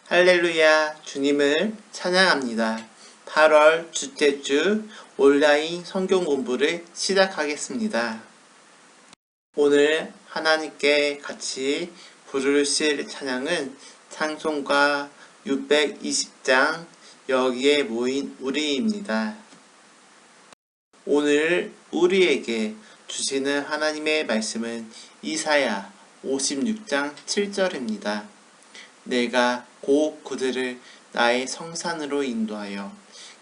할렐루야, 주님을 찬양합니다. 8월 둘째 주 온라인 성경 공부를 시작하겠습니다. 오늘 하나님께 같이 부르실 찬양은 찬송가 620장 여기에 모인 우리입니다. 오늘 우리에게 주시는 하나님의 말씀은 이사야 56장 7절입니다. 내가 곧 그들을 나의 성산으로 인도하여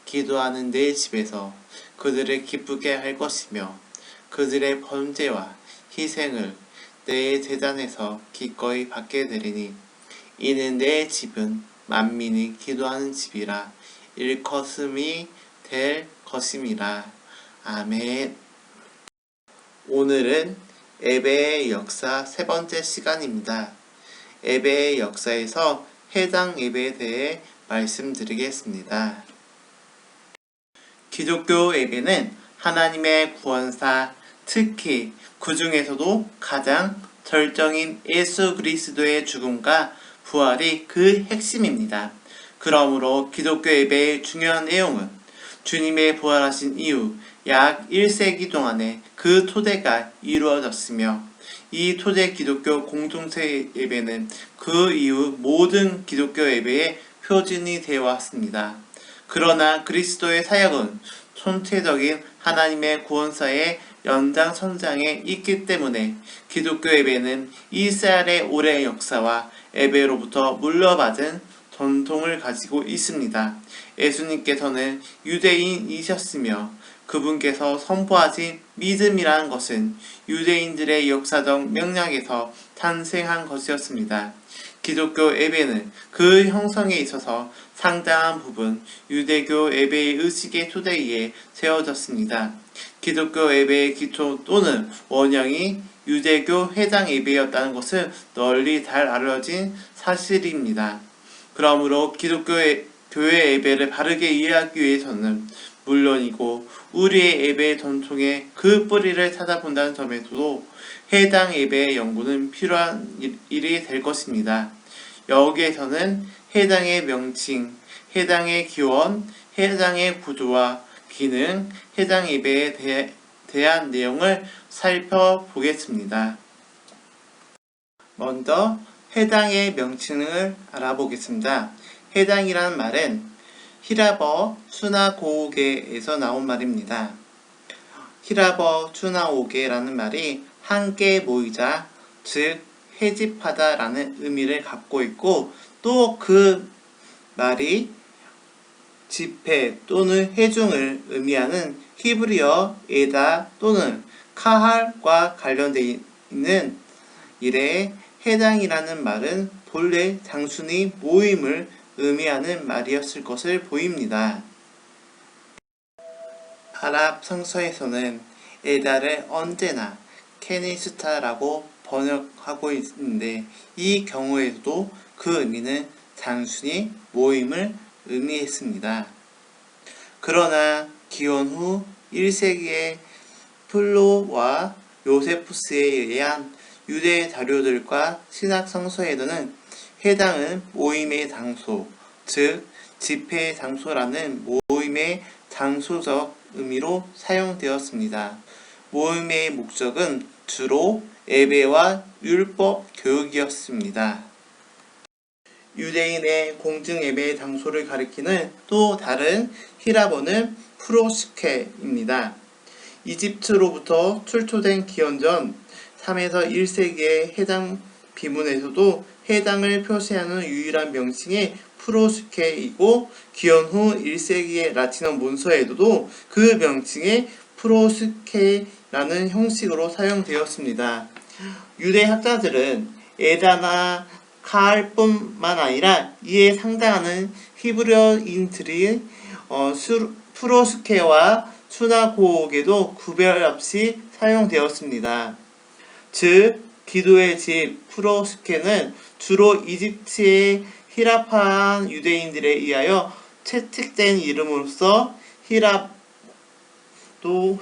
기도하는 내 집에서 그들을 기쁘게 할 것이며 그들의 번제와 희생을 내 제단에서 기꺼이 받게 되리니 이는 내 집은 만민이 기도하는 집이라 일컬음이 될 것임이라. 아멘. 오늘은 예배의 역사 세 번째 시간입니다. 예배의 역사에서 해당 예배에 대해 말씀드리겠습니다. 기독교 예배는 하나님의 구원사, 특히 그 중에서도 가장 절정인 예수 그리스도의 죽음과 부활이 그 핵심입니다. 그러므로 기독교 예배의 중요한 내용은 주님의 부활하신 이후 약 1세기 동안에 그 토대가 이루어졌으며 이 토대 기독교 공동체 예배는 그 이후 모든 기독교 예배의 표준이 되어 왔습니다. 그러나 그리스도의 사역은 총체적인 하나님의 구원사의 연장선상에 있기 때문에 기독교 예배는 이스라엘의 오랜 역사와 예배로부터 물려받은 전통을 가지고 있습니다. 예수님께서는 유대인이셨으며 그분께서 선포하신 믿음이라는 것은 유대인들의 역사적 맥락에서 탄생한 것이었습니다. 기독교 예배는 그 형성에 있어서 상당한 부분 유대교 예배의 의식의 토대에 세워졌습니다. 기독교 예배의 기초 또는 원형이 유대교 회당 예배였다는 것은 널리 잘 알려진 사실입니다. 그러므로 기독교 교회 예배를 바르게 이해하기 위해서는 물론이고 우리의 예배의 전통의 그 뿌리를 찾아본다는 점에서도 해당 예배의 연구는 필요한 일이 될 것입니다. 여기에서는 해당의 명칭, 해당의 기원, 해당의 구조와 기능, 해당 예배에 대한 내용을 살펴보겠습니다. 먼저 해당의 명칭을 알아보겠습니다. 해당이라는 말은 히라버 수나고게에서 나온 말입니다. 히라버 수나오게라는 말이 함께 모이자, 즉 회집하다 라는 의미를 갖고 있고 또 그 말이 집회 또는 회중을 의미하는 히브리어 에다 또는 카할과 관련되어 있는 이래 해당이라는 말은 본래 단순히 모임을 의미하는 말이었을 것을 보입니다. 아랍 성서에서는 에다를 언제나 케니스타라고 번역하고 있는데 이 경우에도 그 의미는 단순히 모임을 의미했습니다. 그러나 기원 후 1세기의 플로와 요세푸스에 의한 유대 자료들과 신학 성서에서는 해당은 모임의 장소, 즉 집회의 장소라는 모임의 장소적 의미로 사용되었습니다. 모임의 목적은 주로 예배와 율법 교육이었습니다. 유대인의 공중 예배의 장소를 가리키는 또 다른 히라버는 프로스케입니다. 이집트로부터 출토된 기원전 3에서 1세기의 해당 비문에서도 해당을 표시하는 유일한 명칭이 프로스케이고 기원 후 1세기의 라틴어 문서에도 그 명칭이 프로스케라는 형식으로 사용되었습니다. 유대 학자들은 에다나 카할뿐만 아니라 이에 상당하는 히브리어인들이 프로스케와 수나고게도 구별 없이 사용되었습니다. 즉 기도의 집 프로스케는 주로 이집트의 히라파한 유대인들에 의하여 채택된 이름으로서 히랍도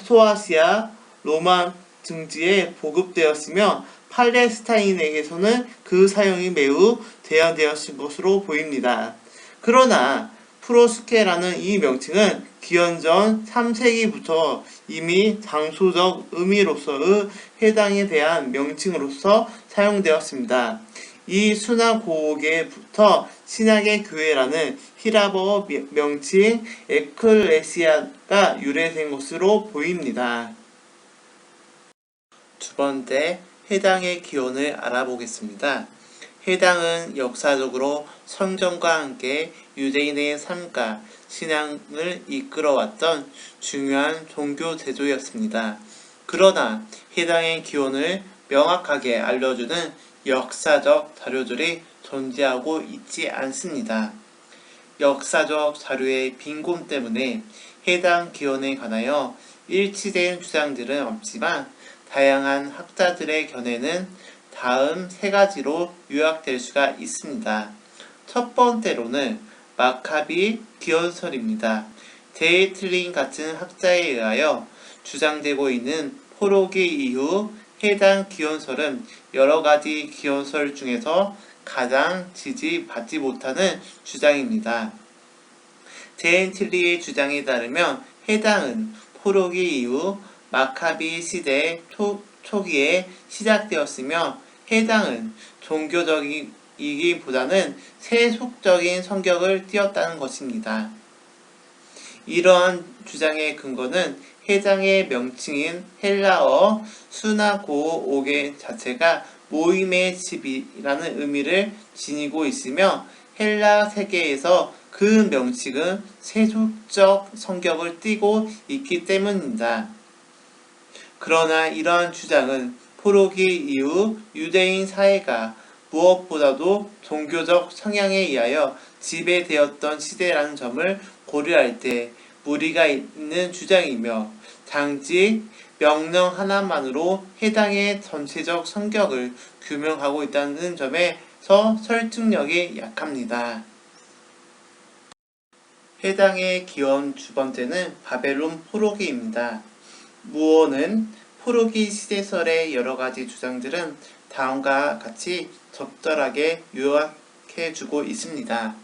소아시아, 로마 등지에 보급되었으며 팔레스타인에게서는 그 사용이 매우 제한되었을 것으로 보입니다. 그러나 프로스케라는 이 명칭은 기원전 3세기부터 이미 장소적 의미로서의 해당에 대한 명칭으로서 사용되었습니다. 이 수나고게부터 신약의 교회라는 히라버 명칭 에클레시아가 유래된 것으로 보입니다. 두 번째, 해당의 기원을 알아보겠습니다. 해당은 역사적으로 성전과 함께 유대인의 삶과 신앙을 이끌어왔던 중요한 종교 제도였습니다. 그러나 해당의 기원을 명확하게 알려주는 역사적 자료들이 존재하고 있지 않습니다. 역사적 자료의 빈곤 때문에 해당 기원에 관하여 일치된 주장들은 없지만 다양한 학자들의 견해는 다음 세 가지로 요약될 수가 있습니다. 첫 번째로는 마카비 기원설입니다. 데이틀린 같은 학자에 의하여 주장되고 있는 포로기 이후 해당 기원설은 여러 가지 기원설 중에서 가장 지지받지 못하는 주장입니다. 데이틀리의 주장에 따르면 해당은 포로기 이후 마카비 시대 초기에 시작되었으며 해당은 종교적이기보다는 세속적인 성격을 띠었다는 것입니다. 이러한 주장의 근거는 해당의 명칭인 헬라어 수나고오게 자체가 모임의 집이라는 의미를 지니고 있으며 헬라 세계에서 그 명칭은 세속적 성격을 띠고 있기 때문입니다. 그러나 이러한 주장은 포로기 이후 유대인 사회가 무엇보다도 종교적 성향에 의하여 지배되었던 시대라는 점을 고려할 때 무리가 있는 주장이며 단지 명령 하나만으로 해당의 전체적 성격을 규명하고 있다는 점에서 설득력이 약합니다. 해당의 기원 두 번째는 바벨론 포로기입니다. 무어는 포로기 시대설의 여러 가지 주장들은 다음과 같이 적절하게 요약해주고 있습니다.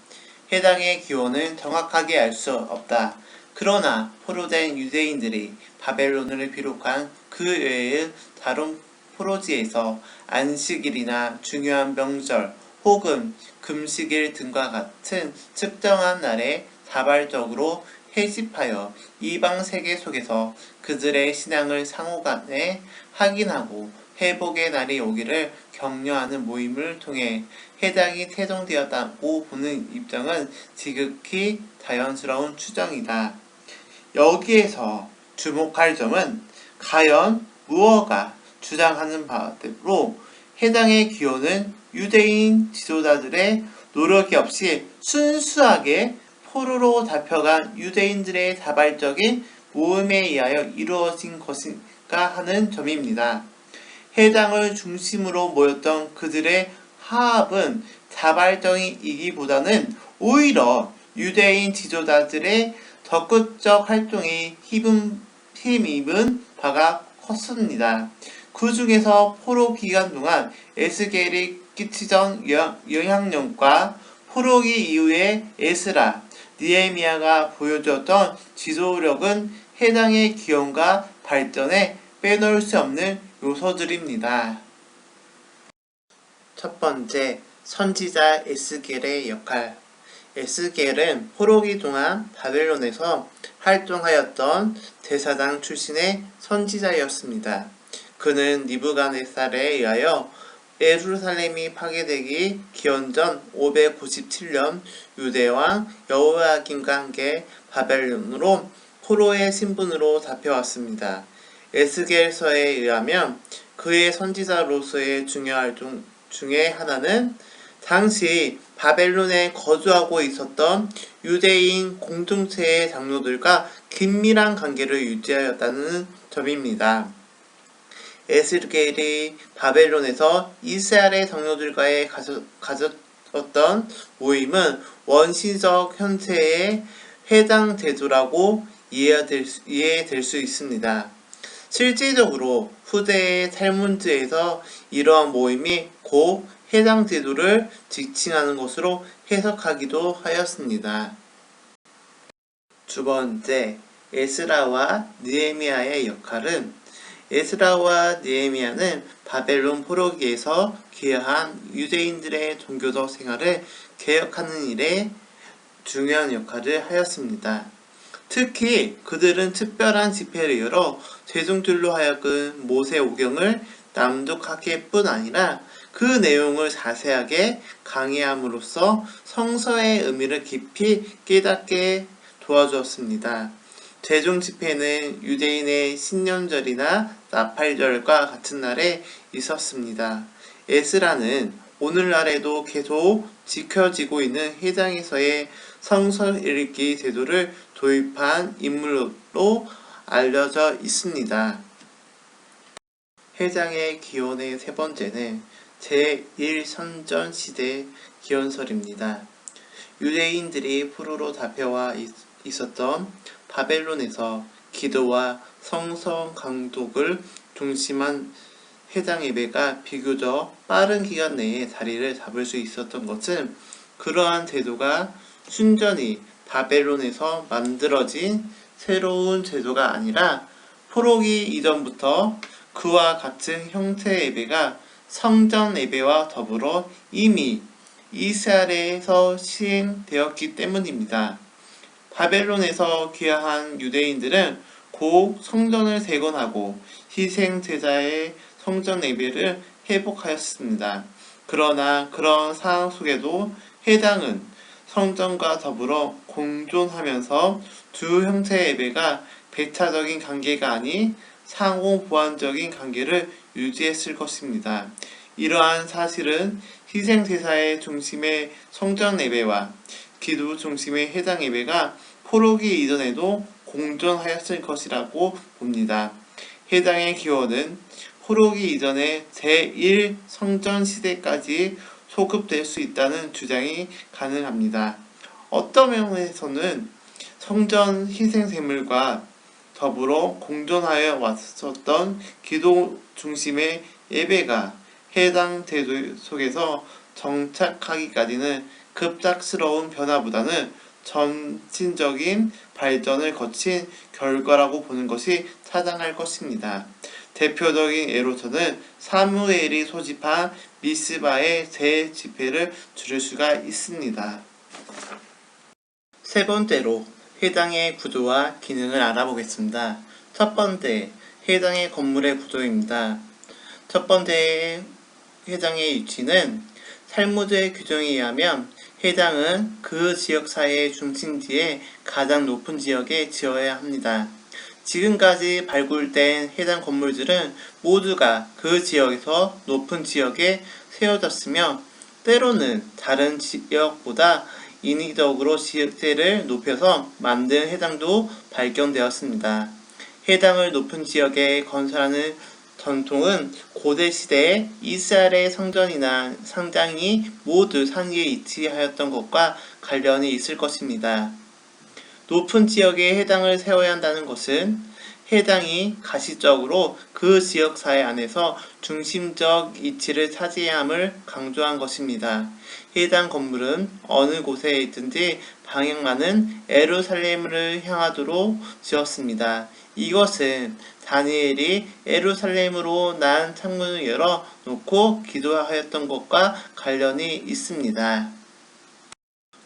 해당의 기원은 정확하게 알 수 없다. 그러나 포로된 유대인들이 바벨론을 비롯한 그 외의 다른 포로지에서 안식일이나 중요한 명절 혹은 금식일 등과 같은 특정한 날에 자발적으로 회집하여 이방 세계 속에서 그들의 신앙을 상호간에 확인하고 회복의 날이 오기를 격려하는 모임을 통해 해당이 태동되었다고 보는 입장은 지극히 자연스러운 추정이다. 여기에서 주목할 점은 과연 무어가 주장하는 바대로 해당의 기원은 유대인 지도자들의 노력이 없이 순수하게 포로로 잡혀간 유대인들의 자발적인 모험에 의하여 이루어진 것인가 하는 점입니다. 해당을 중심으로 모였던 그들의 화합은 자발적이기보다는 오히려 유대인 지도자들의 적극적 활동이 힘입은 바가 컸습니다. 그 중에서 포로 기간 동안 에스겔이 끼치던 영향력과 포로기 이후의 에스라, 느헤미야가 보여주었던 지도력은 해당의 기원과 발전에 빼놓을 수 없는 요소들입니다. 첫 번째, 선지자 에스겔의 역할. 에스겔은 포로기 동안 바벨론에서 활동하였던 대사장 출신의 선지자였습니다. 그는 니부갓네살에 의하여 예루살렘이 파괴되기 기원전 597년 유대왕 여호야김과 함께 바벨론으로 포로의 신분으로 잡혀왔습니다. 에스겔서에 의하면 그의 선지자로서의 중요한 활동 중에 하나는 당시 바벨론에 거주하고 있었던 유대인 공동체의 장로들과 긴밀한 관계를 유지하였다는 점입니다. 에스겔이 바벨론에서 이스라엘의 장로들과의 가졌던 모임은 원시적 현세의 해당 제도라고 이해될 수 있습니다. 실질적으로 후대의 탈문즈에서 이러한 모임이 곧 해당 제도를 지칭하는 것으로 해석하기도 하였습니다. 두 번째, 에스라와 느헤미야의 역할은 에스라와 느헤미야는 바벨론 포로기에서 귀화한 유대인들의 종교적 생활을 개혁하는 일에 중요한 역할을 하였습니다. 특히 그들은 특별한 집회를 열어 대중들로 하여금 모세오경을 낭독하게 뿐 아니라 그 내용을 자세하게 강의함으로써 성서의 의미를 깊이 깨닫게 도와주었습니다. 대중 집회는 유대인의 신년절이나 나팔절과 같은 날에 있었습니다. 에스라는 오늘날에도 계속 지켜지고 있는 회당에서의 성서 읽기 제도를 도입한 인물로 알려져 있습니다. 회당의 기원의 세 번째는 제1선전시대 기원설입니다. 유대인들이 포로로 잡혀와 있었던 바벨론에서 기도와 성성 강독을 중심한 회당 예배가 비교적 빠른 기간 내에 자리를 잡을 수 있었던 것은 그러한 제도가 순전히 바벨론에서 만들어진 새로운 제도가 아니라 포로기 이전부터 그와 같은 형태의 예배가 성전 예배와 더불어 이미 이스라엘에서 시행되었기 때문입니다. 바벨론에서 귀화한 유대인들은 곧 성전을 재건하고 희생 제사의 성전 예배를 회복하였습니다. 그러나 그런 상황 속에도 회당은 성전과 더불어 공존하면서 두 형태의 예배가 배타적인 관계가 아닌 상호 보완적인 관계를 유지했을 것입니다. 이러한 사실은 희생 제사의 중심의 성전 예배와 기도 중심의 회당 예배가 포로기 이전에도 공존하였을 것이라고 봅니다. 회당의 기원은 포로기 이전의 제1성전 시대까지 소급될 수 있다는 주장이 가능합니다. 어떤 면에서는 성전 희생제물과 더불어 공존하여 왔었던 기도 중심의 예배가 해당 제도 속에서 정착하기까지는 급작스러운 변화보다는 점진적인 발전을 거친 결과라고 보는 것이 타당할 것입니다. 대표적인 예로서는 사무엘이 소집한 미스바의 재집회를 들을 수가 있습니다. 세 번째로 회당의 구조와 기능을 알아보겠습니다. 첫 번째, 회당의 건물의 구조입니다. 첫 번째 회당의 위치는 탈무드의 규정에 의하면 회당은 그 지역사회의 중심지에 가장 높은 지역에 지어야 합니다. 지금까지 발굴된 해당 건물들은 모두가 그 지역에서 높은 지역에 세워졌으며 때로는 다른 지역보다 인위적으로 지역대를 높여서 만든 회당도 발견되었습니다. 회당을 높은 지역에 건설하는 전통은 고대 시대에 이스라엘의 성전이나 상장이 모두 산 위에 위치하였던 것과 관련이 있을 것입니다. 높은 지역에 회당을 세워야 한다는 것은 회당이 가시적으로 그 지역 사회 안에서 중심적 위치를 차지해야 함을 강조한 것입니다. 회당 건물은 어느 곳에 있든지 방향만은 예루살렘을 향하도록 지었습니다. 이것은 다니엘이 예루살렘으로 난 창문을 열어 놓고 기도하였던 것과 관련이 있습니다.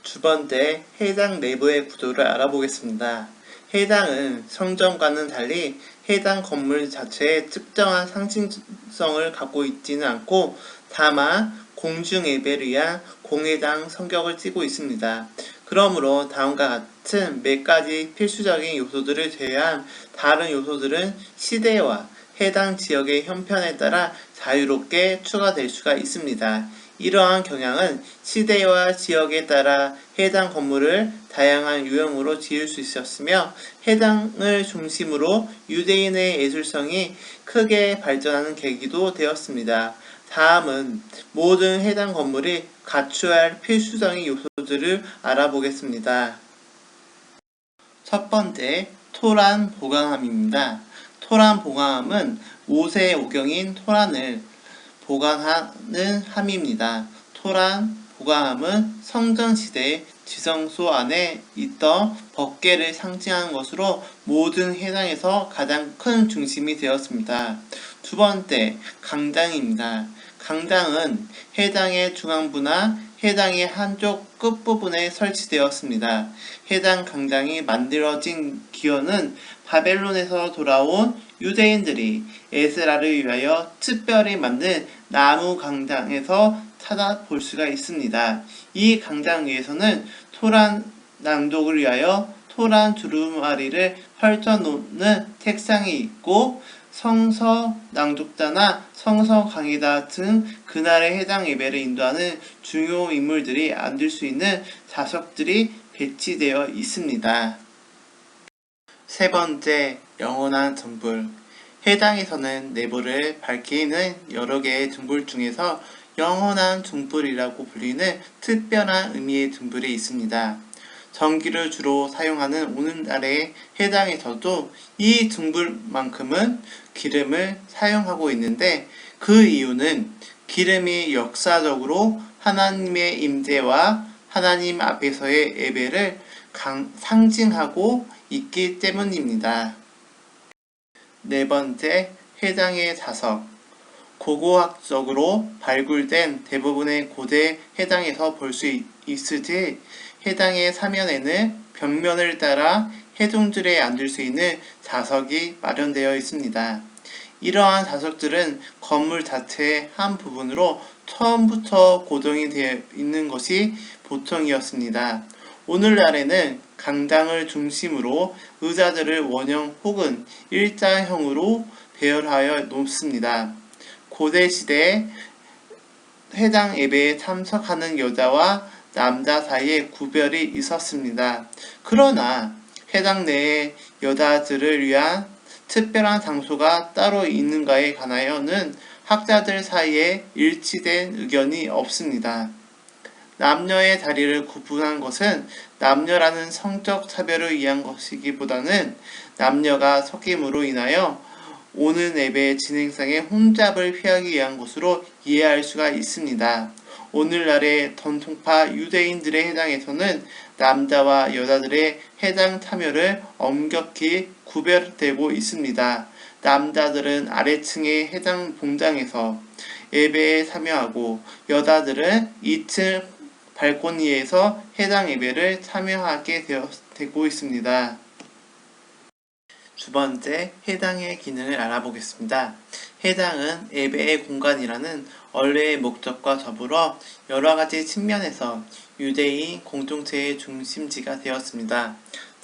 두 번째, 회당 내부의 구조를 알아보겠습니다. 회당은 성전과는 달리 회당 건물 자체에 특정한 상징성을 갖고 있지는 않고 다만 공중 예배를 위한 공회당 성격을 띠고 있습니다. 그러므로 다음과 같은 몇 가지 필수적인 요소들을 제외한 다른 요소들은 시대와 해당 지역의 형편에 따라 자유롭게 추가될 수가 있습니다. 이러한 경향은 시대와 지역에 따라 해당 건물을 다양한 유형으로 지을 수 있었으며 해당을 중심으로 유대인의 예술성이 크게 발전하는 계기도 되었습니다. 다음은 모든 해당 건물이 갖춰야 할 필수적인 요소들을 알아보겠습니다. 첫 번째, 토란 보강함입니다. 토란 보관함은 모세의 오경인 토란을 보관하는 함입니다. 토란 보관함은 성전시대의 지성소 안에 있던 법궤를 상징하는 것으로 모든 회당에서 가장 큰 중심이 되었습니다. 두 번째, 강당입니다. 강당은 해당의 중앙부나 해당의 한쪽 끝부분에 설치되었습니다. 해당 강당이 만들어진 기원은 바벨론에서 돌아온 유대인들이 에스라를 위하여 특별히 만든 나무 강당에서 찾아볼 수가 있습니다. 이 강당 위에서는 토란 낭독을 위하여 토란 두루마리를 펼쳐놓는 책상이 있고 성서 낭독자나 성서 강의자 등 그날의 해당 예배를 인도하는 중요 인물들이 앉을 수 있는 좌석들이 배치되어 있습니다. 세 번째, 영원한 등불. 해당에서는 내부를 밝히는 여러 개의 등불 중에서 영원한 등불이라고 불리는 특별한 의미의 등불이 있습니다. 전기를 주로 사용하는 오늘날의 해당에서도 이 등불만큼은 기름을 사용하고 있는데 그 이유는 기름이 역사적으로 하나님의 임재와 하나님 앞에서의 예배를 상징하고 있기 때문입니다. 네 번째, 해당의 자석. 고고학적으로 발굴된 대부분의 고대 해당에서 볼 수 있으지 해당의 사면에는 벽면을 따라 해동들에 앉을 수 있는 좌석이 마련되어 있습니다. 이러한 좌석들은 건물 자체의 한 부분으로 처음부터 고정이 되어 있는 것이 보통이었습니다. 오늘날에는 강당을 중심으로 의자들을 원형 혹은 일자형으로 배열하여 놓습니다. 고대 시대에 해당 예배에 참석하는 여자와 남자 사이에 구별이 있었습니다. 그러나 해당 내에 여자들을 위한 특별한 장소가 따로 있는가에 관하여는 학자들 사이에 일치된 의견이 없습니다. 남녀의 자리를 구분한 것은 남녀라는 성적 차별을 위한 것이기보다는 남녀가 섞임으로 인하여 오는 예배의 진행상의 혼잡을 피하기 위한 것으로 이해할 수가 있습니다. 오늘날의 전통파 유대인들의 해당에서는 남자와 여자들의 해당 참여를 엄격히 구별되고 있습니다. 남자들은 아래층의 해당 봉장에서 예배에 참여하고 여자들은 2층 발코니에서 해당 예배를 참여하게 되고 있습니다. 두 번째, 해당의 기능을 알아보겠습니다. 해당은 예배의 공간이라는 원래의 목적과 더불어 여러 가지 측면에서 유대인 공동체의 중심지가 되었습니다.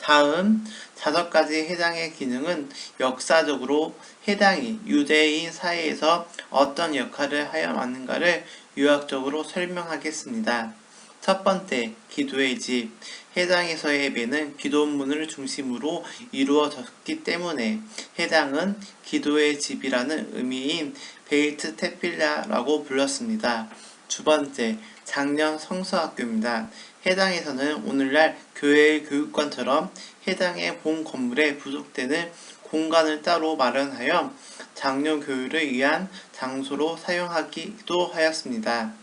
다음 5가지 해당의 기능은 역사적으로 해당이 유대인 사회에서 어떤 역할을 하여 왔는가를 요약적으로 설명하겠습니다. 첫 번째, 기도의 집. 해당에서의 예배는 기도문을 중심으로 이루어졌기 때문에 해당은 기도의 집이라는 의미인 베이트 테필라라고 불렀습니다. 두 번째, 작년 성서학교입니다. 해당에서는 오늘날 교회의 교육관처럼 해당의 본 건물에 부속되는 공간을 따로 마련하여 작년 교육을 위한 장소로 사용하기도 하였습니다.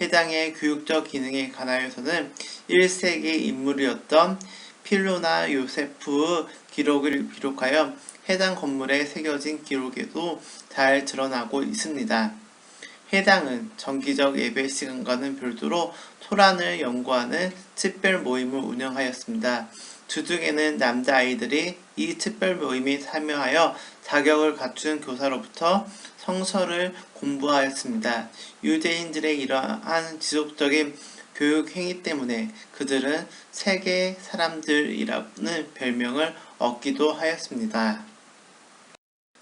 해당의 교육적 기능에 관하여서는 1세기 인물이었던 필로나 요세프의 기록을 비롯하여 해당 건물에 새겨진 기록에도 잘 드러나고 있습니다. 해당은 정기적 예배 시간과는 별도로 토란을 연구하는 특별 모임을 운영하였습니다. 주중에는 남자아이들이 이 특별 모임에 참여하여 자격을 갖춘 교사로부터 성서를 공부하였습니다. 유대인들의 이러한 지속적인 교육 행위 때문에 그들은 세계 사람들이라는 별명을 얻기도 하였습니다.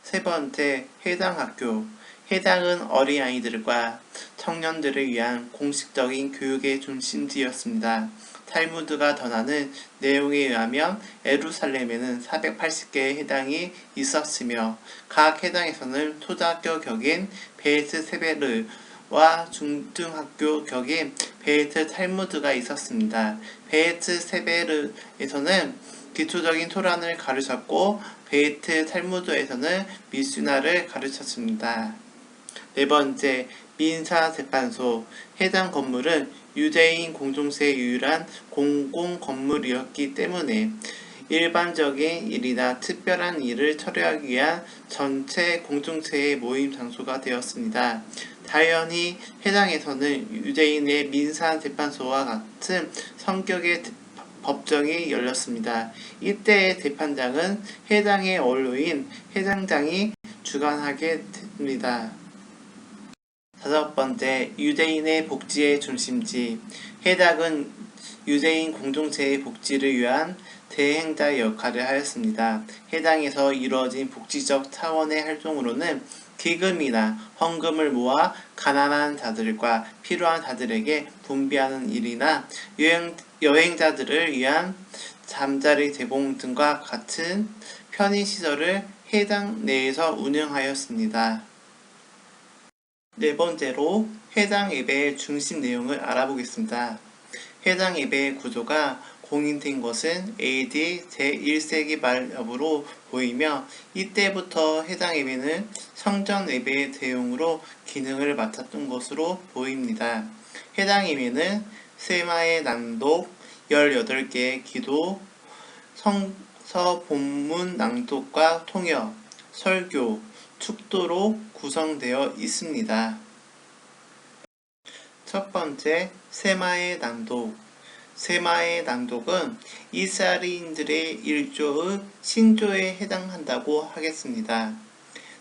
세 번째, 해당 학교. 해당은 어린아이들과 청년들을 위한 공식적인 교육의 중심지였습니다. 탈무드가 전하는 내용에 의하면 예루살렘에는 480개의 해당이 있었으며 각 해당에서는 초등학교 격인 베이트 세베르와 와 중등학교 격인 베이트 탈무드가 있었습니다. 베이트 세베르에서는 기초적인 토란을 가르쳤고 베이트 탈무드에서는 미슈나를 가르쳤습니다. 네 번째, 민사재판소. 해당 건물은 유대인 공동체의 유일한 공공 건물이었기 때문에 일반적인 일이나 특별한 일을 처리하기 위한 전체 공동체의 모임 장소가 되었습니다. 당연히 해당에서는 유대인의 민사재판소와 같은 성격의 법정이 열렸습니다. 이때의 재판장은 해당의 원로인 해당장이 주관하게 됩니다. 다섯 번째, 유대인의 복지의 중심지. 해당은 유대인 공동체의 복지를 위한 대행자 역할을 하였습니다. 해당에서 이루어진 복지적 차원의 활동으로는 기금이나 헌금을 모아 가난한 자들과 필요한 자들에게 분배하는 일이나 여행자들을 위한 잠자리 제공 등과 같은 편의시설을 해당 내에서 운영하였습니다. 네 번째로 해당 예배의 중심 내용을 알아보겠습니다. 해당 예배의 구조가 공인된 것은 AD 제1세기 말 여부로 보이며 이때부터 해당 예배는 성전 예배의 대용으로 기능을 맡았던 것으로 보입니다. 해당 예배는 세마의 낭독, 18개의 기도, 성서 본문 낭독과 통역, 설교, 축도로 구성되어 있습니다. 첫 번째, 세마의 낭독. 세마의 낭독은 이스라엘인들의 일조의 신조에 해당한다고 하겠습니다.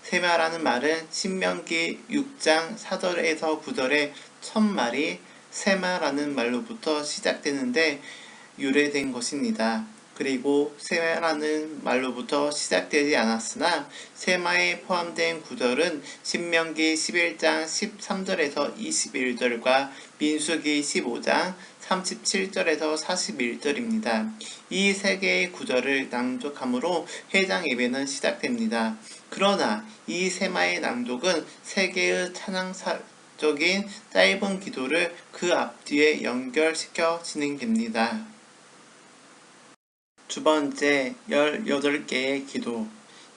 세마라는 말은 신명기 6장 4절에서 9절의 첫 말이 세마라는 말로부터 시작되는데 유래된 것입니다. 그리고 세마라는 말로부터 시작되지 않았으나 세마에 포함된 구절은 신명기 11장 13절에서 21절과 민수기 15장 37절에서 41절입니다. 이 세 개의 구절을 낭독함으로 해당 예배는 시작됩니다. 그러나 이 세마의 낭독은 세 개의 찬양사적인 짧은 기도를 그 앞뒤에 연결시켜 진행됩니다. 두 번째, 18개의 기도.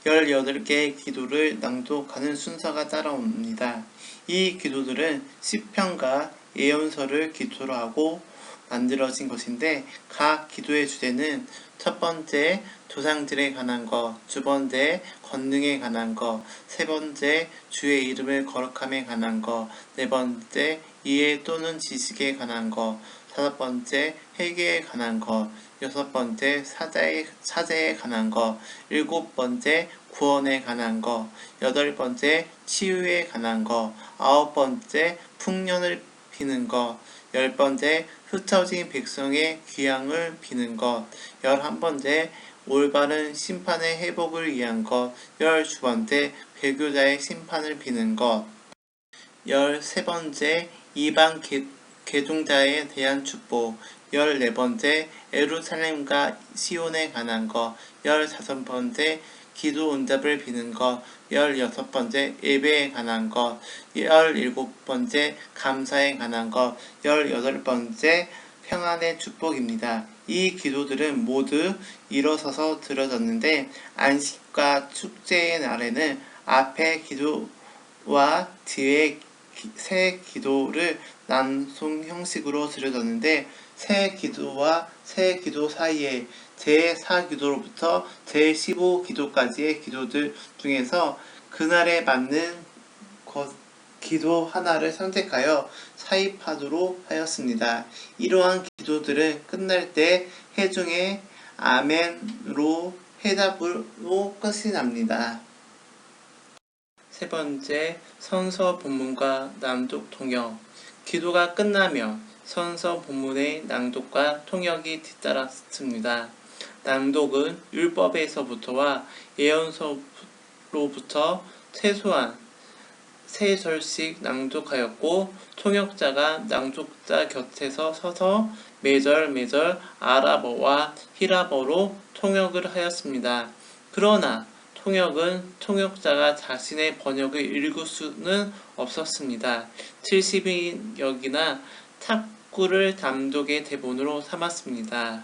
18개의 기도를 낭독하는 순서가 따라옵니다. 이 기도들은 시편과 예언서를 기초로 하고 만들어진 것인데 각 기도의 주제는 첫 번째, 조상들에 관한 것, 두 번째, 권능에 관한 것, 세 번째, 주의 이름을 거룩함에 관한 것, 네 번째, 이해 또는 지식에 관한 것, 다섯 번째, 회개에 관한 것, 여섯 번째, 사제에 관한 것, 일곱 번째, 구원에 관한 것, 여덟 번째, 치유에 관한 것, 아홉 번째, 풍년을 비는 것, 열 번째, 흩어진 백성의 귀향을 비는 것, 11번째, 올바른 심판의 회복을 위한 것, 12번째, 배교자의 심판을 비는 것, 13번째, 이방 개종자에 대한 축복, 14번째, 예루살렘과 시온에 관한 것, 15번째, 기도 응답을 비는 것, 16번째, 예배에 관한 것, 17번째, 감사에 관한 것, 18번째, 평안의 축복입니다. 이 기도들은 모두 일어서서 드려졌는데 안식과 축제의 날에는 앞에 기도와 뒤에 새 기도를 낭송 형식으로 드려졌는데 새 기도와 새 기도 사이에 제4기도로부터 제15기도까지의 기도들 중에서 그날에 맞는 기도 하나를 선택하여 사입하도록 하였습니다. 이러한 기도들은 끝날 때 회중의 아멘으로 해답으로 끝이 납니다. 세 번째, 선서 본문과 낭독 통역. 기도가 끝나면 선서 본문의 낭독과 통역이 뒤따랐습니다. 낭독은 율법에서부터와 예언서로부터 최소한 3절씩 낭독하였고 통역자가 낭독자 곁에서 서서 매절 아랍어와 히라버로 통역을 하였습니다. 그러나 통역자가 자신의 번역을 읽을 수는 없었습니다. 70인역이나 탁구를 감독의 대본으로 삼았습니다.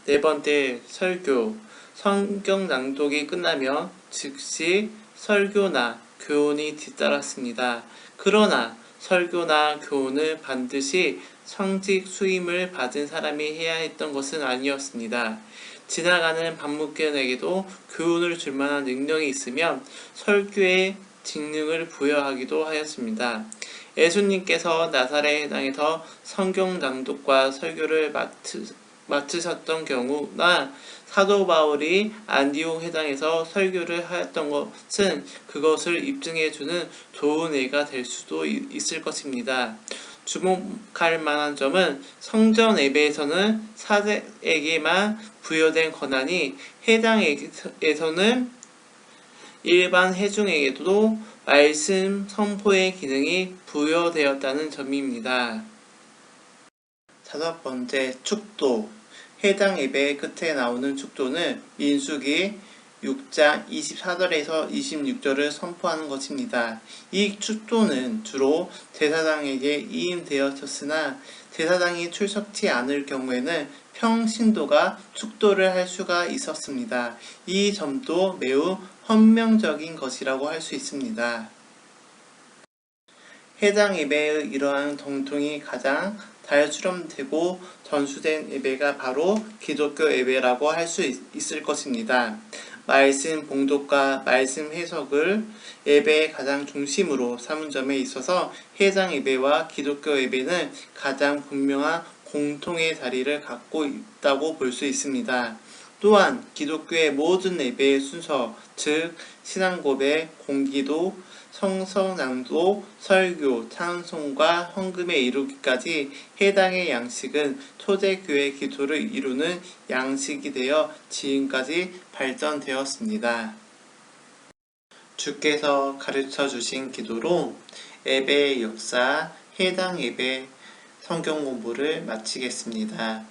네 번째, 설교. 성경 낭독이 끝나면 즉시 설교나 교훈이 뒤따랐습니다. 그러나 설교나 교훈을 반드시 성직 수임을 받은 사람이 해야 했던 것은 아니었습니다. 지나가는 반문객에게도 교훈을 줄 만한 능력이 있으면 설교의 직능을 부여하기도 하였습니다. 예수님께서 나사렛 땅에서 성경 낭독과 설교를 맡으셨던 경우나 사도 바울이 안디옥 회당에서 설교를 하였던 것은 그것을 입증해주는 좋은 예가 될 수도 있을 것입니다. 주목할 만한 점은 성전 예배에서는 사제에게만 부여된 권한이 회당에서는 일반 회중에게도 말씀 선포의 기능이 부여되었다는 점입니다. 다섯 번째, 축도. 회당 예배의 끝에 나오는 축도는 민수기 6장 24절에서 26절을 선포하는 것입니다. 이 축도는 주로 제사장에게 이임되었으나 제사장이 출석치 않을 경우에는 평신도가 축도를 할 수가 있었습니다. 이 점도 매우 헌명적인 것이라고 할 수 있습니다. 회당 예배의 이러한 전통이 가장 잘 수렴되고 전수된 예배가 바로 기독교 예배라고 할 수 있을 것입니다. 말씀 봉독과 말씀 해석을 예배의 가장 중심으로 삼은 점에 있어서 회당 예배와 기독교 예배는 가장 분명한 공통의 자리를 갖고 있다고 볼 수 있습니다. 또한 기독교의 모든 예배의 순서, 즉 신앙고백, 공기도, 성서낭독, 설교, 찬송과 헌금에 이르기까지 해당의 양식은 초대교회 기도를 이루는 양식이 되어 지금까지 발전되었습니다. 주께서 가르쳐 주신 기도로 예배의 역사, 해당 예배 성경 공부를 마치겠습니다.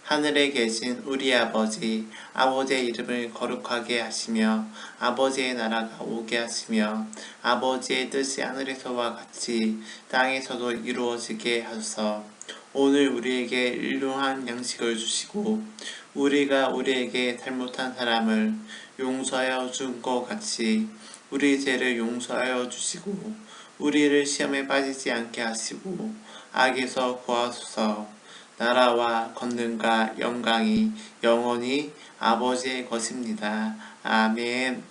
하늘에 계신 우리 아버지, 아버지의 이름을 거룩하게 하시며 아버지의 나라가 오게 하시며 아버지의 뜻이 하늘에서와 같이 땅에서도 이루어지게 하소서. 오늘 우리에게 일용할 양식을 주시고 우리가 우리에게 잘못한 사람을 용서하여 준 것 같이 우리 죄를 용서하여 주시고 우리를 시험에 빠지지 않게 하시고 악에서 구하소서. 나라와 권능과 영광이 영원히 아버지의 것입니다. 아멘.